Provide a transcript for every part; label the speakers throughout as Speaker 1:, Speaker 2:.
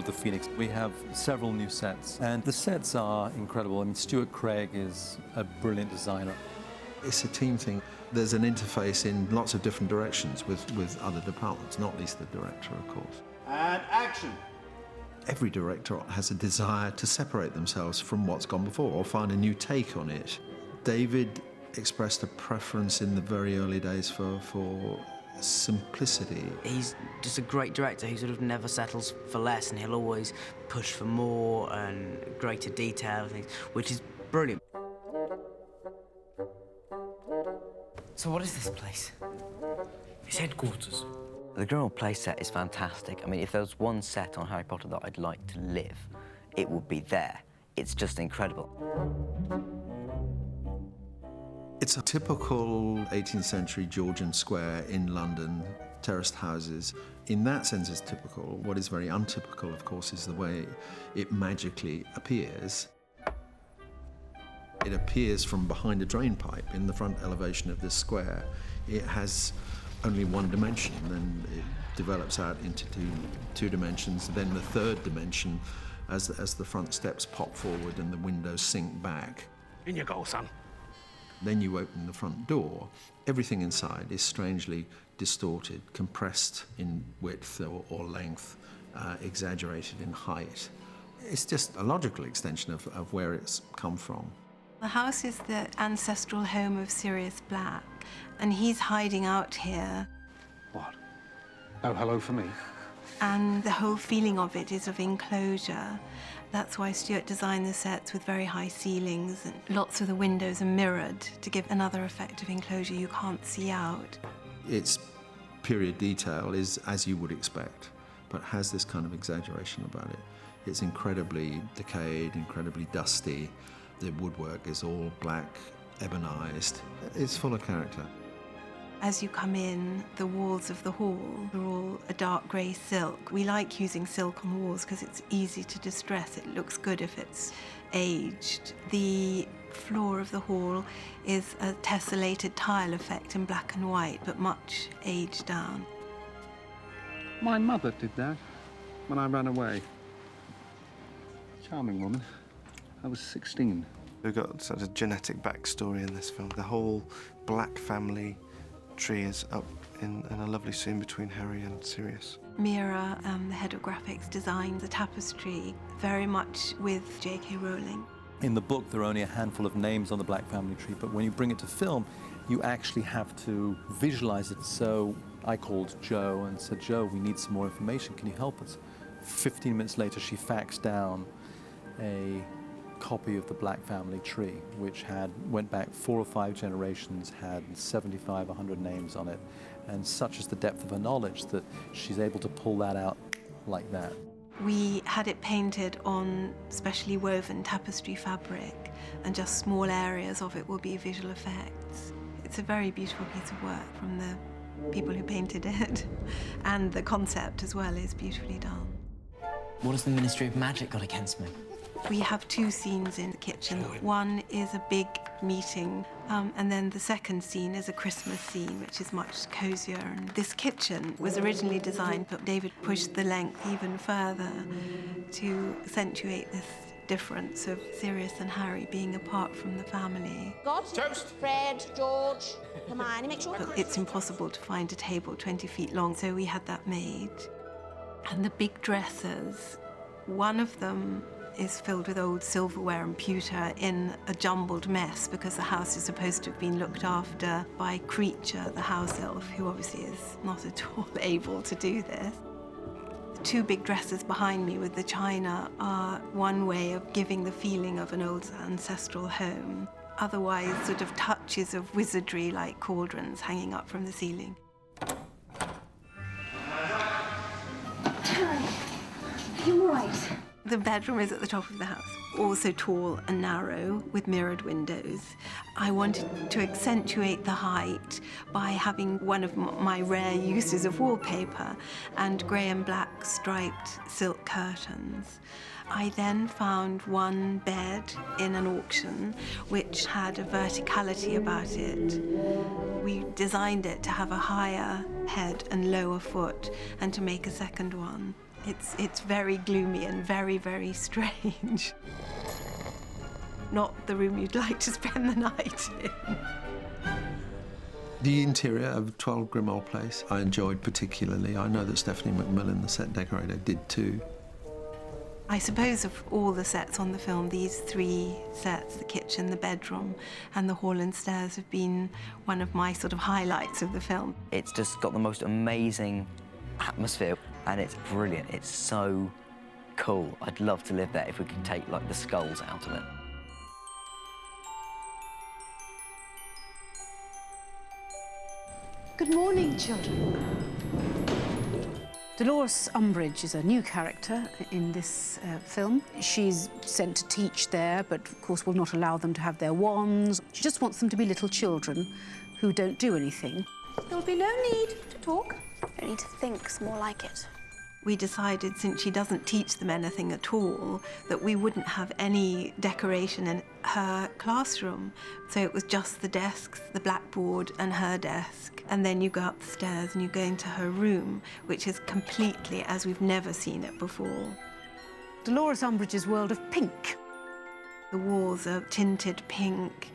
Speaker 1: the Phoenix. We have several new sets, and the sets are incredible. I mean, Stuart Craig is a brilliant designer.
Speaker 2: It's a team thing. There's an interface in lots of different directions with other departments, not least the director, of course.
Speaker 3: And action!
Speaker 2: Every director has a desire to separate themselves from what's gone before or find a new take on it. David expressed a preference in the very early days for simplicity.
Speaker 4: He's just a great director who sort of never settles for less, and he'll always push for more and greater detail and things, which is brilliant. So what is this place?
Speaker 5: It's headquarters.
Speaker 6: The Grimmauld play set is fantastic. I mean, if there was one set on Harry Potter that I'd like to live, it would be there. It's just incredible.
Speaker 2: It's a typical 18th century Georgian square in London, terraced houses. In that sense, it's typical. What is very untypical, of course, is the way it magically appears. It appears from behind a drain pipe in the front elevation of this square. It has only one dimension, then it develops out into two dimensions, then the third dimension as the front steps pop forward and the windows sink back.
Speaker 5: In you go, son.
Speaker 2: Then you open the front door. Everything inside is strangely distorted, compressed in width or length, exaggerated in height. It's just a logical extension of where it's come from.
Speaker 7: The house is the ancestral home of Sirius Black, and he's hiding out here.
Speaker 5: What? No hello for me?
Speaker 7: And the whole feeling of it is of enclosure. That's why Stuart designed the sets with very high ceilings, and lots of the windows are mirrored to give another effect of enclosure you can't see out.
Speaker 2: Its period detail is as you would expect, but has this kind of exaggeration about it. It's incredibly decayed, incredibly dusty. The woodwork is all black, ebonized. It's full of character.
Speaker 7: As you come in, the walls of the hall are all a dark grey silk. We like using silk on walls because it's easy to distress. It looks good if it's aged. The floor of the hall is a tessellated tile effect in black and white, but much aged down.
Speaker 5: My mother did that when I ran away. Charming woman. I was 16.
Speaker 8: We've got sort of genetic backstory in this film. The whole Black family tree is up in a lovely scene between Harry and Sirius.
Speaker 7: Mira, the head of graphics, designed the tapestry very much with J.K. Rowling.
Speaker 1: In the book, there are only a handful of names on the Black family tree, but when you bring it to film, you actually have to visualize it. So I called Jo and said, Jo, we need some more information. Can you help us? 15 minutes later, she faxed down a copy of the Black family tree, which went back 4 or 5 generations, had 75, 100 names on it, and such is the depth of her knowledge that she's able to pull that out like that.
Speaker 7: We had it painted on specially woven tapestry fabric, and just small areas of it will be visual effects. It's a very beautiful piece of work from the people who painted it, and the concept as well is beautifully done.
Speaker 4: What has the Ministry of Magic got against me?
Speaker 7: We have 2 scenes in the kitchen. One is a big meeting, and then the second scene is a Christmas scene, which is much cozier. And this kitchen was originally designed, but David pushed the length even further to accentuate this difference of Sirius and Harry being apart from the family.
Speaker 9: Toast! Fred, George, Hermione, make sure.
Speaker 7: But it's impossible to find a table 20 feet long, so we had that made. And the big dressers, one of them is filled with old silverware and pewter in a jumbled mess because the house is supposed to have been looked after by Creature, the house elf, who obviously is not at all able to do this. The 2 big dressers behind me with the china are one way of giving the feeling of an old ancestral home. Otherwise, sort of touches of wizardry like cauldrons hanging up from the ceiling.
Speaker 9: Harry, are you all right?
Speaker 7: The bedroom is at the top of the house, also tall and narrow with mirrored windows. I wanted to accentuate the height by having one of my rare uses of wallpaper and grey and black striped silk curtains. I then found one bed in an auction which had a verticality about it. We designed it to have a higher head and lower foot and to make a second one. It's very gloomy and very, very strange. Not the room you'd like to spend the night in.
Speaker 2: The interior of 12 Grimmauld Place I enjoyed particularly. I know that Stephanie McMillan, the set decorator, did too.
Speaker 7: I suppose of all the sets on the film, these 3 sets, the kitchen, the bedroom and the hall and stairs, have been one of my sort of highlights of the film.
Speaker 6: It's just got the most amazing atmosphere and it's brilliant. It's so cool. I'd love to live there if we could take, like, the skulls out of it.
Speaker 3: Good morning, children. Dolores Umbridge is a new character in this film. She's sent to teach there, but of course will not allow them to have their wands. She just wants them to be little children who don't do anything.
Speaker 9: There'll be no need to talk. No need to think's more like it.
Speaker 7: We decided, since she doesn't teach them anything at all, that we wouldn't have any decoration in her classroom. So it was just the desks, the blackboard and her desk. And then you go up the stairs and you go into her room, which is completely as we've never seen it before.
Speaker 3: Dolores Umbridge's world of pink.
Speaker 7: The walls are tinted pink,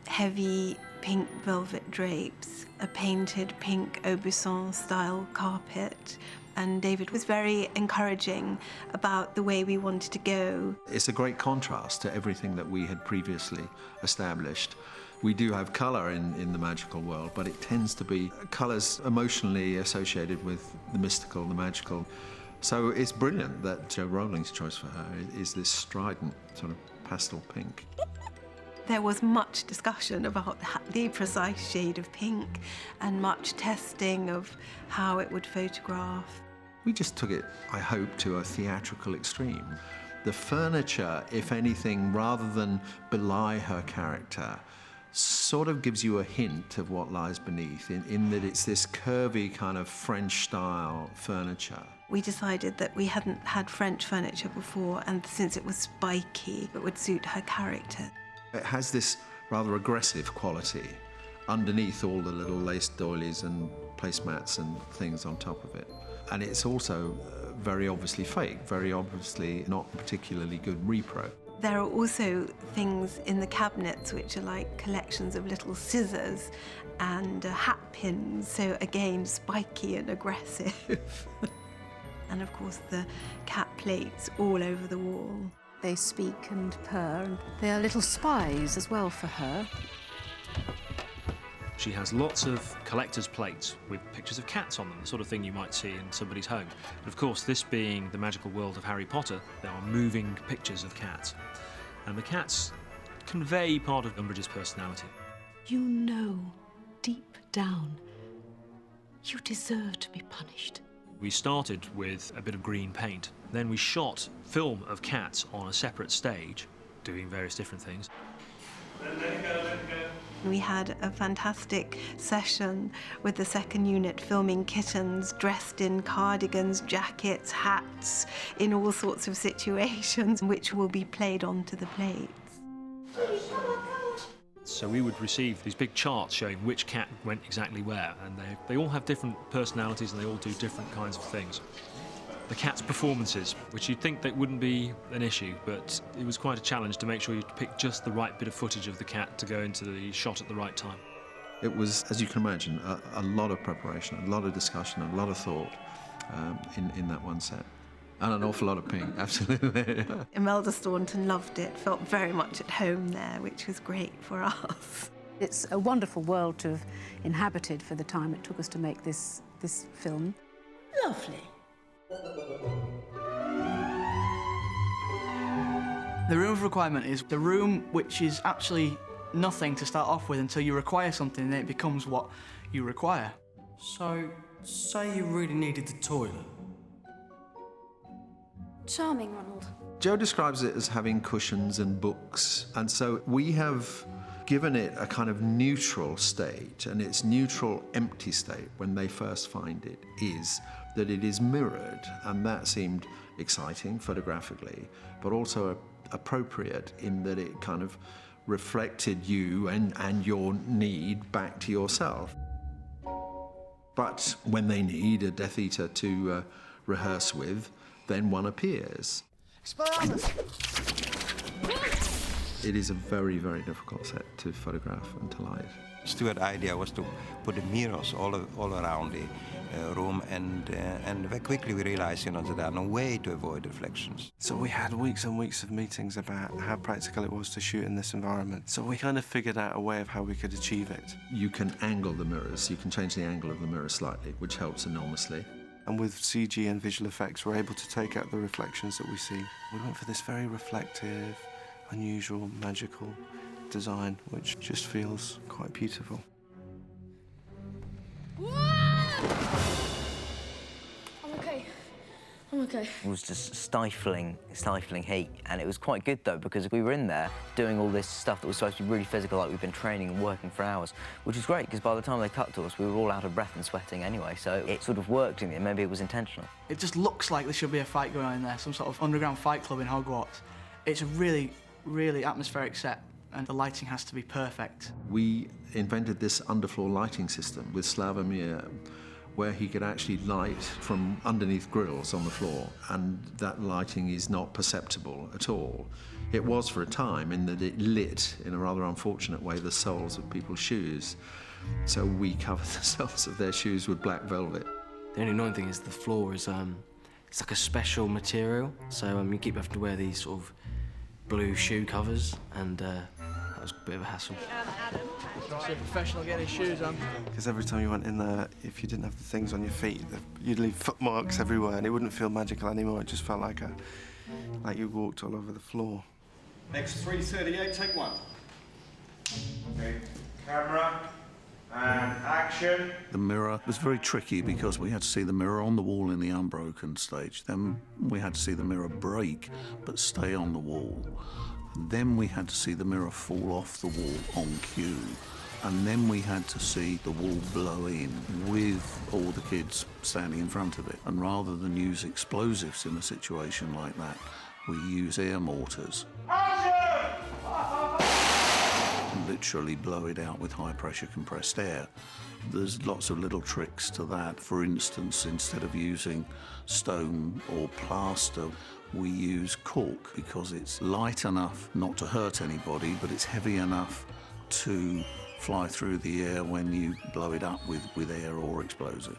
Speaker 7: heavy pink velvet drapes, a painted pink Aubusson-style carpet. And David was very encouraging about the way we wanted to go.
Speaker 2: It's a great contrast to everything that we had previously established. We do have colour in the magical world, but it tends to be colours emotionally associated with the mystical, the magical. So it's brilliant that Joe Rowling's choice for her is this strident sort of pastel pink.
Speaker 7: There was much discussion about the precise shade of pink and much testing of how it would photograph.
Speaker 2: We just took it, I hope, to a theatrical extreme. The furniture, if anything, rather than belie her character, sort of gives you a hint of what lies beneath, in that it's this curvy kind of French-style furniture.
Speaker 7: We decided that we hadn't had French furniture before, and since it was spiky, it would suit her character.
Speaker 2: It has this rather aggressive quality underneath all the little lace doilies and placemats and things on top of it. And it's also very obviously fake, very obviously not particularly good repro.
Speaker 7: There are also things in the cabinets which are like collections of little scissors and hat pins, so again, spiky and aggressive. And of course the cat plates all over the wall.
Speaker 3: They speak and purr, and they are little spies as well for her.
Speaker 10: She has lots of collector's plates with pictures of cats on them, the sort of thing you might see in somebody's home. But of course, this being the magical world of Harry Potter, there are moving pictures of cats. And the cats convey part of Umbridge's personality.
Speaker 3: You know, deep down, you deserve to be punished.
Speaker 10: We started with a bit of green paint. Then we shot film of cats on a separate stage, doing various different things.
Speaker 7: We had a fantastic session with the second unit filming kittens dressed in cardigans, jackets, hats, in all sorts of situations, which will be played onto the plates.
Speaker 10: So we would receive these big charts showing which cat went exactly where, and they all have different personalities and they all do different kinds of things. The cat's performances, which you'd think that wouldn't be an issue, but it was quite a challenge to make sure you pick just the right bit of footage of the cat to go into the shot at the right time.
Speaker 2: It was, as you can imagine, a lot of preparation, a lot of discussion, a lot of thought in that one set. And an awful lot of pink, absolutely.
Speaker 7: Imelda Staunton loved it, felt very much at home there, which was great for us.
Speaker 3: It's a wonderful world to have inhabited for the time it took us to make this film.
Speaker 9: Lovely.
Speaker 11: The room of requirement is the room which is actually nothing to start off with until you require something and then it becomes what you require.
Speaker 12: So, say you really needed the toilet.
Speaker 9: Charming, Ronald.
Speaker 2: Joe describes it as having cushions and books, and so we have given it a kind of neutral state, and its neutral empty state when they first find it is that it is mirrored, and that seemed exciting photographically, but also appropriate in that it kind of reflected you and your need back to yourself. But when they need a Death Eater to rehearse with, then one appears. It is a very, very difficult set to photograph and to light.
Speaker 13: Stuart's idea was to put the mirrors all around the room, and very quickly we realized, that there are no way to avoid reflections.
Speaker 8: So we had weeks and weeks of meetings about how practical it was to shoot in this environment. So we kind of figured out a way of how we could achieve it.
Speaker 2: You can angle the mirrors, you can change the angle of the mirror slightly, which helps enormously.
Speaker 8: And with CG and visual effects, we're able to take out the reflections that we see. We went for this very reflective, unusual, magical design, which just feels quite beautiful.
Speaker 14: I'm okay.
Speaker 6: It was just stifling heat, and it was quite good though, because we were in there doing all this stuff that was supposed to be really physical, like we've been training and working for hours, which was great, because by the time they cut to us, we were all out of breath and sweating anyway, so it sort of worked in the end. Maybe it was intentional.
Speaker 11: It just looks like there should be a fight going on in there, some sort of underground fight club in Hogwarts. It's a really, really atmospheric set, and the lighting has to be perfect.
Speaker 2: We invented this underfloor lighting system with Slavomir, where he could actually light from underneath grills on the floor, and that lighting is not perceptible at all. It was for a time, in that it lit, in a rather unfortunate way, the soles of people's shoes. So we covered the soles of their shoes with black velvet.
Speaker 12: The only annoying thing is the floor is, it's like a special material, so you keep having to wear these sort of blue shoe covers, and that was a bit of a hassle.
Speaker 11: See a professional getting his shoes on.
Speaker 8: Because every time you went in there, if you didn't have the things on your feet, you'd leave footmarks everywhere, and it wouldn't feel magical anymore. It just felt like you walked all over the floor.
Speaker 15: X338, take one. Okay, camera, and action.
Speaker 16: The mirror was very tricky because we had to see the mirror on the wall in the unbroken stage. Then we had to see the mirror break, but stay on the wall. And then we had to see the mirror fall off the wall on cue. And then we had to see the wall blow in with all the kids standing in front of it. And rather than use explosives in a situation like that, we use air mortars. Literally blow it out with high-pressure compressed air. There's lots of little tricks to that. For instance, instead of using stone or plaster, we use cork because it's light enough not to hurt anybody, but it's heavy enough to fly through the air when you blow it up with air or explosive.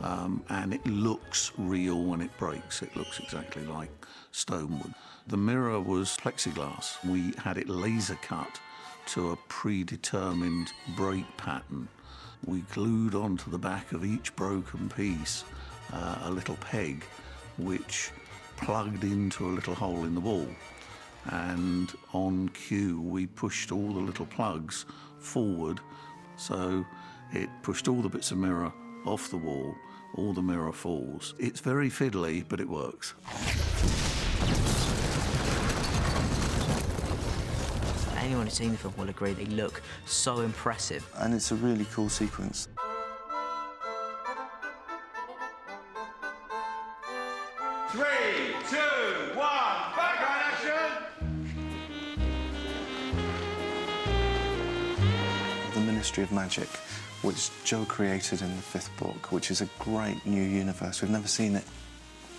Speaker 16: And it looks real when it breaks. It looks exactly like stone would. The mirror was plexiglass. We had it laser cut to a predetermined break pattern. We glued onto the back of each broken piece a little peg which plugged into a little hole in the wall. And on cue, we pushed all the little plugs forward, so it pushed all the bits of mirror off the wall, all the mirror falls. It's very fiddly, but it works.
Speaker 4: Anyone who's seen the film will agree they look so impressive.
Speaker 8: And it's a really cool sequence.
Speaker 15: Three, two, one, background action!
Speaker 8: The Ministry of Magic, which Joe created in the 5th book, which is a great new universe. We've never seen it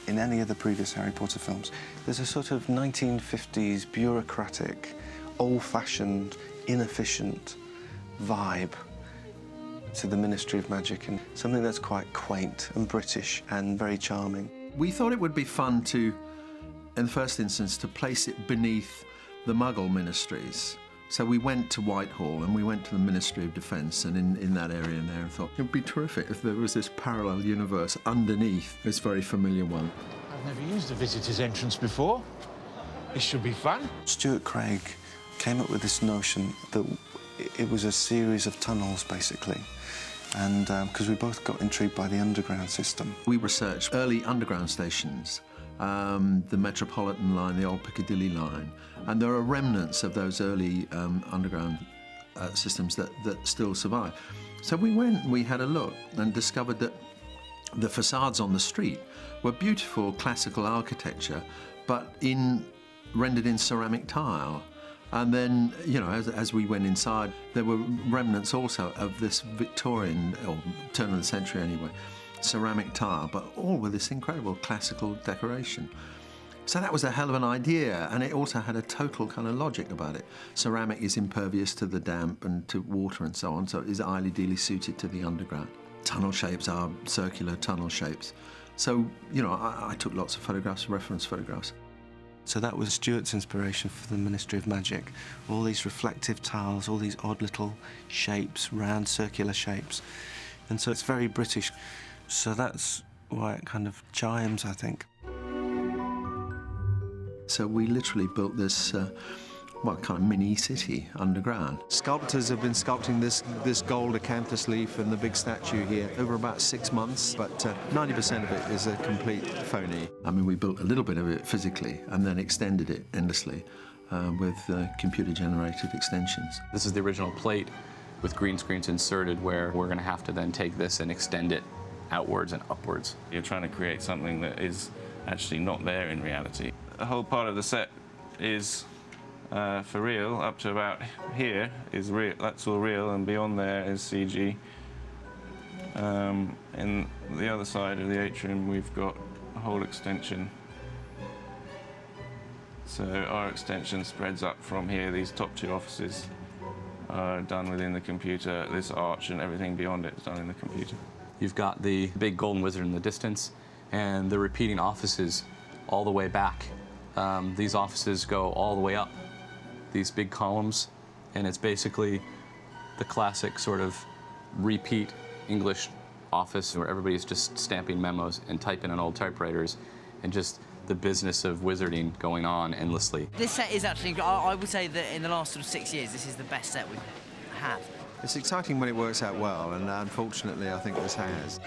Speaker 8: in any of the previous Harry Potter films. There's a sort of 1950s bureaucratic, old-fashioned, inefficient vibe to the Ministry of Magic, and something that's quite quaint and British and very charming.
Speaker 2: We thought it would be fun to, in the first instance, to place it beneath the Muggle ministries. So we went to Whitehall and we went to the Ministry of Defence, and in that area in there, and thought it would be terrific if there was this parallel universe underneath this very familiar one.
Speaker 15: I've never used a visitor's entrance before. This should be fun.
Speaker 8: Stuart Craig came up with this notion that it was a series of tunnels, basically. And because we both got intrigued by the underground system.
Speaker 2: We researched early underground stations, the Metropolitan line, the old Piccadilly line, and there are remnants of those early underground systems that still survive. So we went and we had a look and discovered that the facades on the street were beautiful classical architecture, but rendered in ceramic tile. And then, you know, as we went inside, there were remnants also of this Victorian, or turn of the century anyway, ceramic tile, but all with this incredible classical decoration. So that was a hell of an idea, and it also had a total kind of logic about it. Ceramic is impervious to the damp and to water and so on, so it is ideally suited to the underground. Tunnel shapes are circular tunnel shapes. So, you know, I took lots of photographs, reference photographs.
Speaker 8: So that was Stuart's inspiration for the Ministry of Magic. All these reflective tiles, all these odd little shapes, round circular shapes. And so it's very British. So that's why it kind of chimes, I think.
Speaker 2: So we literally built this, kind of mini city underground.
Speaker 8: Sculptors have been sculpting this gold acanthus leaf and the big statue here over about 6 months, but 90% of it is a complete phony.
Speaker 2: I mean, we built a little bit of it physically and then extended it endlessly with computer-generated extensions.
Speaker 14: This is the original plate with green screens inserted, where we're going to have to then take this and extend it outwards and upwards.
Speaker 17: You're trying to create something that is actually not there in reality. The whole part of the set is for real. Up to about here is real. That's all real, and beyond there is CG. In the other side of the atrium, we've got a whole extension. So our extension spreads up from here. These top 2 offices are done within the computer. This arch and everything beyond it is done in the computer.
Speaker 14: You've got the big golden wizard in the distance, and the repeating offices all the way back. These offices go all the way up, these big columns, and it's basically the classic sort of repeat English office where everybody's just stamping memos and typing on old typewriters, and just the business of wizarding going on endlessly.
Speaker 4: This set is actually, I would say that in the last sort of 6 years, this is the best set we've had.
Speaker 2: It's exciting when it works out well, and unfortunately, I think this has.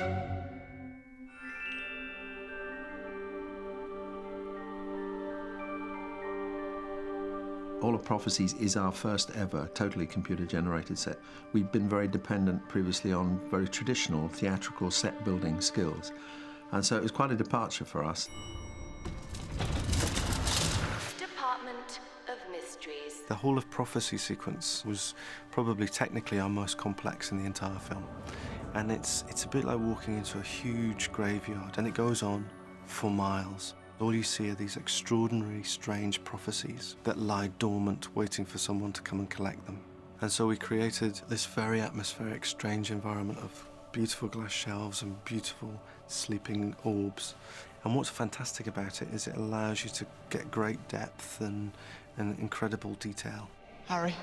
Speaker 2: Hall of Prophecies is our first ever totally computer-generated set. We've been very dependent previously on very traditional theatrical set-building skills, and so it was quite a departure for us.
Speaker 18: Department of Mysteries.
Speaker 8: The Hall of Prophecy sequence was probably technically our most complex in the entire film. And it's a bit like walking into a huge graveyard, and it goes on for miles. All you see are these extraordinary, strange prophecies that lie dormant, waiting for someone to come and collect them. And so we created this very atmospheric, strange environment of beautiful glass shelves and beautiful sleeping orbs. And what's fantastic about it is it allows you to get great depth and incredible detail.
Speaker 11: Harry,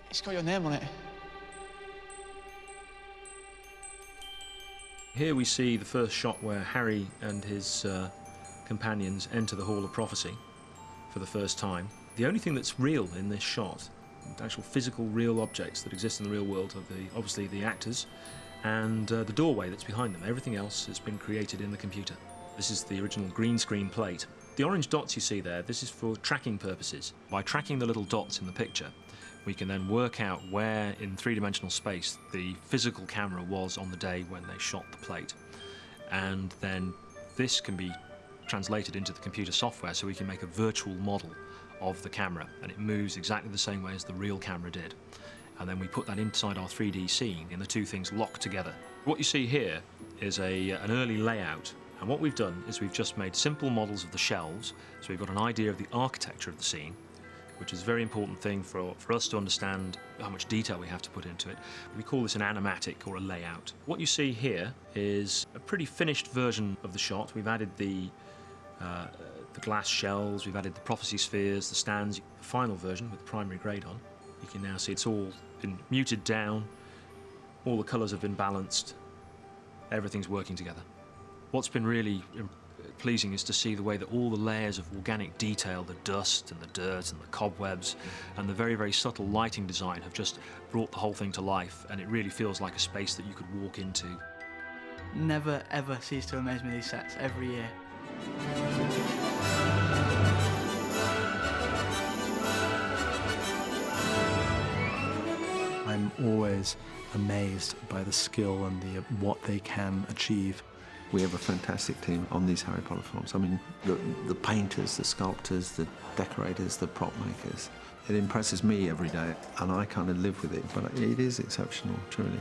Speaker 11: it's got your name on it.
Speaker 10: Here we see the first shot where Harry and his companions enter the Hall of Prophecy for the first time. The only thing that's real in this shot, the actual physical real objects that exist in the real world, are obviously the actors and the doorway that's behind them. Everything else has been created in the computer. This is the original green screen plate. The orange dots you see there, this is for tracking purposes. By tracking the little dots in the picture, we can then work out where in three-dimensional space the physical camera was on the day when they shot the plate. And then this can be translated into the computer software so we can make a virtual model of the camera, and it moves exactly the same way as the real camera did. And then we put that inside our 3D scene, and the two things lock together. What you see here is an early layout, and what we've done is we've just made simple models of the shelves, so we've got an idea of the architecture of the scene, which is a very important thing for us to understand how much detail we have to put into it. We call this an animatic or a layout. What you see here is a pretty finished version of the shot. We've added the glass shells, we've added the prophecy spheres, the stands. The final version with the primary grade on. You can now see it's all been muted down, all the colours have been balanced, everything's working together. What's been really pleasing is to see the way that all the layers of organic detail, the dust and the dirt and the cobwebs and the very, very subtle lighting design have just brought the whole thing to life, and it really feels like a space that you could walk into.
Speaker 11: Never ever cease to amaze me, these sets, every year.
Speaker 1: I'm always amazed by the skill and what they can achieve.
Speaker 2: We have a fantastic team on these Harry Potter films. I mean, the painters, the sculptors, the decorators, the prop makers. It impresses me every day, and I kind of live with it, but it is exceptional, truly.